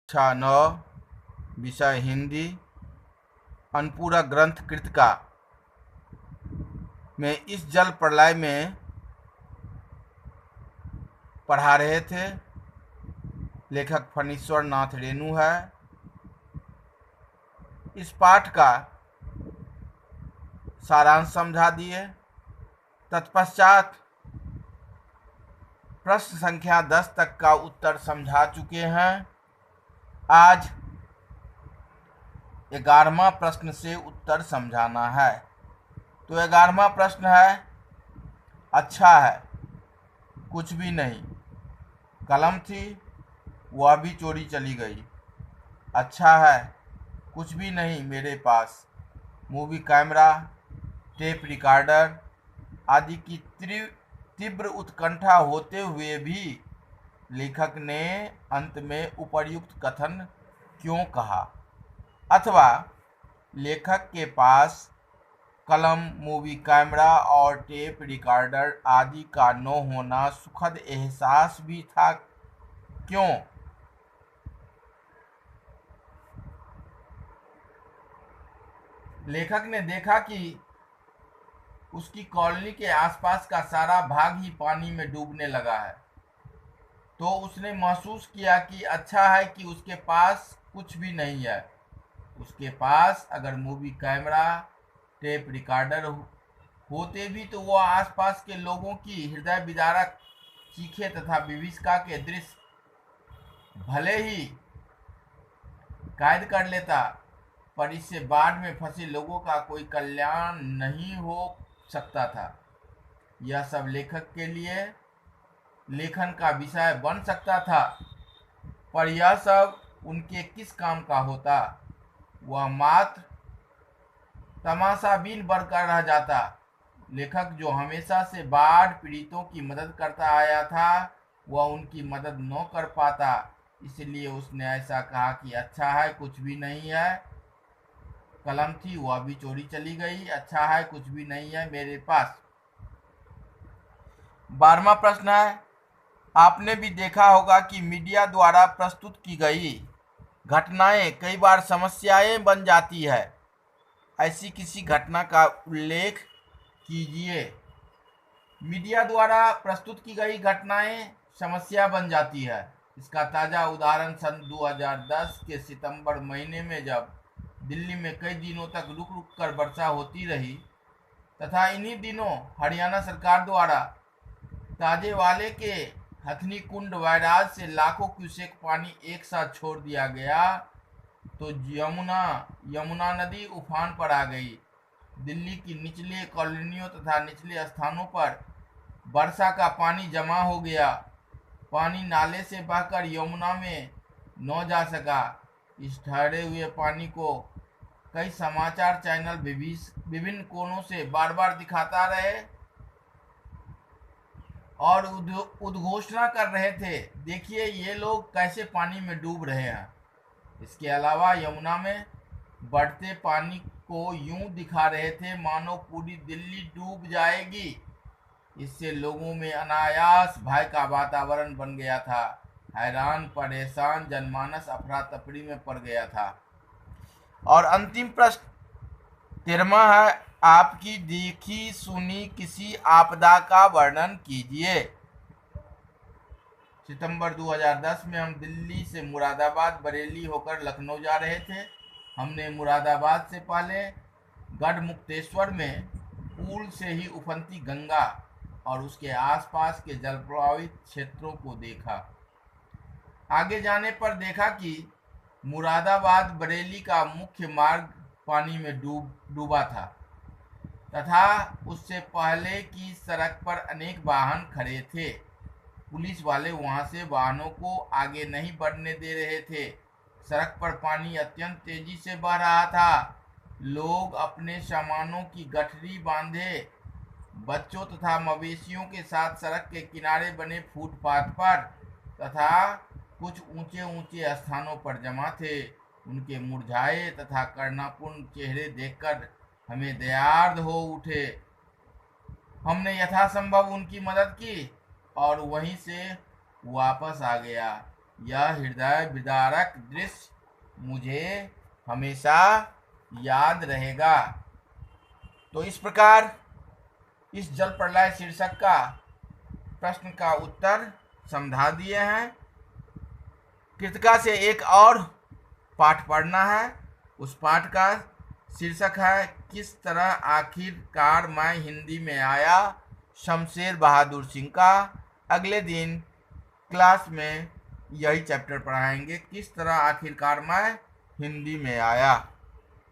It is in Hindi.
कक्षा 9 विषय हिंदी अनुपूरक ग्रंथ कृतिका में इस जल प्रलय में पढ़ा रहे थे। लेखक फणीश्वर नाथ रेणु है। इस पाठ का सारांश समझा दिए। तत्पश्चात प्रश्न संख्या 10 तक का उत्तर समझा चुके हैं। आज 11वां प्रश्न से उत्तर समझाना है। तो 11वां प्रश्न है, अच्छा है, कुछ भी नहीं। कलम थी, वह भी चोरी चली गई। अच्छा है, कुछ भी नहीं मेरे पास। मूवी कैमरा, टेप रिकॉर्डर आदि की तीव्र उत्कंठा होते हुए भी लेखक ने अंत में उपर्युक्त कथन क्यों कहा? अथवा लेखक के पास कलम, मूवी कैमरा और टेप रिकॉर्डर आदि का न होना सुखद एहसास भी था क्यों? लेखक ने देखा कि उसकी कॉलोनी के आसपास का सारा भाग ही पानी में डूबने लगा है। तो उसने महसूस किया कि अच्छा है कि उसके पास कुछ भी नहीं है। उसके पास अगर मूवी कैमरा, टेप रिकॉर्डर होते भी तो वह आसपास के लोगों की हृदय विदारक चीखें तथा विभीषिका के दृश्य भले ही कैद कर लेता, पर इससे बाढ़ में फंसे लोगों का कोई कल्याण नहीं हो सकता था। यह सब लेखक के लिए लेखन का विषय बन सकता था, पर यह सब उनके किस काम का होता? वह मात्र तमाशाबीन बनकर रह जाता। लेखक जो हमेशा से बाढ़ पीड़ितों की मदद करता आया था, वह उनकी मदद न कर पाता। इसलिए उसने ऐसा कहा कि अच्छा है, कुछ भी नहीं है। कलम थी, वह भी चोरी चली गई। अच्छा है, कुछ भी नहीं है मेरे पास। 12वां प्रश्न है, आपने भी देखा होगा कि मीडिया द्वारा प्रस्तुत की गई घटनाएं कई बार समस्याएं बन जाती है। ऐसी किसी घटना का उल्लेख कीजिए। मीडिया द्वारा प्रस्तुत की गई घटनाएं समस्या बन जाती है। इसका ताज़ा उदाहरण सन 2010 के सितंबर महीने में जब दिल्ली में कई दिनों तक रुक रुक कर वर्षा होती रही तथा इन्हीं दिनों हरियाणा सरकार द्वारा ताजे वाले के हथनी कुंड बैराज से लाखों क्यूसेक पानी एक साथ छोड़ दिया गया, तो यमुना नदी उफान पर आ गई। दिल्ली की निचली कॉलोनियों तथा निचले स्थानों पर वर्षा का पानी जमा हो गया। पानी नाले से बहकर यमुना में न जा सका। इस ठहरे हुए पानी को कई समाचार चैनल विभिन्न कोनों से बार बार दिखाता रहे और उद्घोषणा कर रहे थे, देखिए ये लोग कैसे पानी में डूब रहे हैं। इसके अलावा यमुना में बढ़ते पानी को यूं दिखा रहे थे मानो पूरी दिल्ली डूब जाएगी। इससे लोगों में अनायास भय का वातावरण बन गया था। हैरान परेशान जनमानस अफरा तफरी में पड़ गया था। और अंतिम प्रश्न 13वां है, आपकी देखी सुनी किसी आपदा का वर्णन कीजिए। सितंबर 2010 में हम दिल्ली से मुरादाबाद बरेली होकर लखनऊ जा रहे थे। हमने मुरादाबाद से पहले गढ़मुक्तेश्वर में पुल से ही उफनती गंगा और उसके आसपास के जलप्रभावित क्षेत्रों को देखा। आगे जाने पर देखा कि मुरादाबाद बरेली का मुख्य मार्ग पानी में डूबा था तथा उससे पहले की सड़क पर अनेक वाहन खड़े थे। पुलिस वाले वहां से वाहनों को आगे नहीं बढ़ने दे रहे थे। सड़क पर पानी अत्यंत तेजी से बह रहा था। लोग अपने सामानों की गठरी बांधे बच्चों तथा मवेशियों के साथ सड़क के किनारे बने फुटपाथ पर तथा कुछ ऊंचे ऊंचे स्थानों पर जमा थे। उनके मुरझाए तथा करुणापूर्ण चेहरे देखकर हमें दयार्द हो उठे। हमने यथासंभव उनकी मदद की और वहीं से वापस आ गया। यह हृदय विदारक दृश्य मुझे हमेशा याद रहेगा। तो इस प्रकार इस जल प्रलय शीर्षक का प्रश्न का उत्तर समझा दिए हैं। कृतिका से एक और पाठ पढ़ना है। उस पाठ का शीर्षक है किस तरह आखिरकार मैं हिंदी में आया, शमशेर बहादुर सिंह का। अगले दिन क्लास में यही चैप्टर पढ़ाएंगे, किस तरह आखिरकार मैं हिंदी में आया।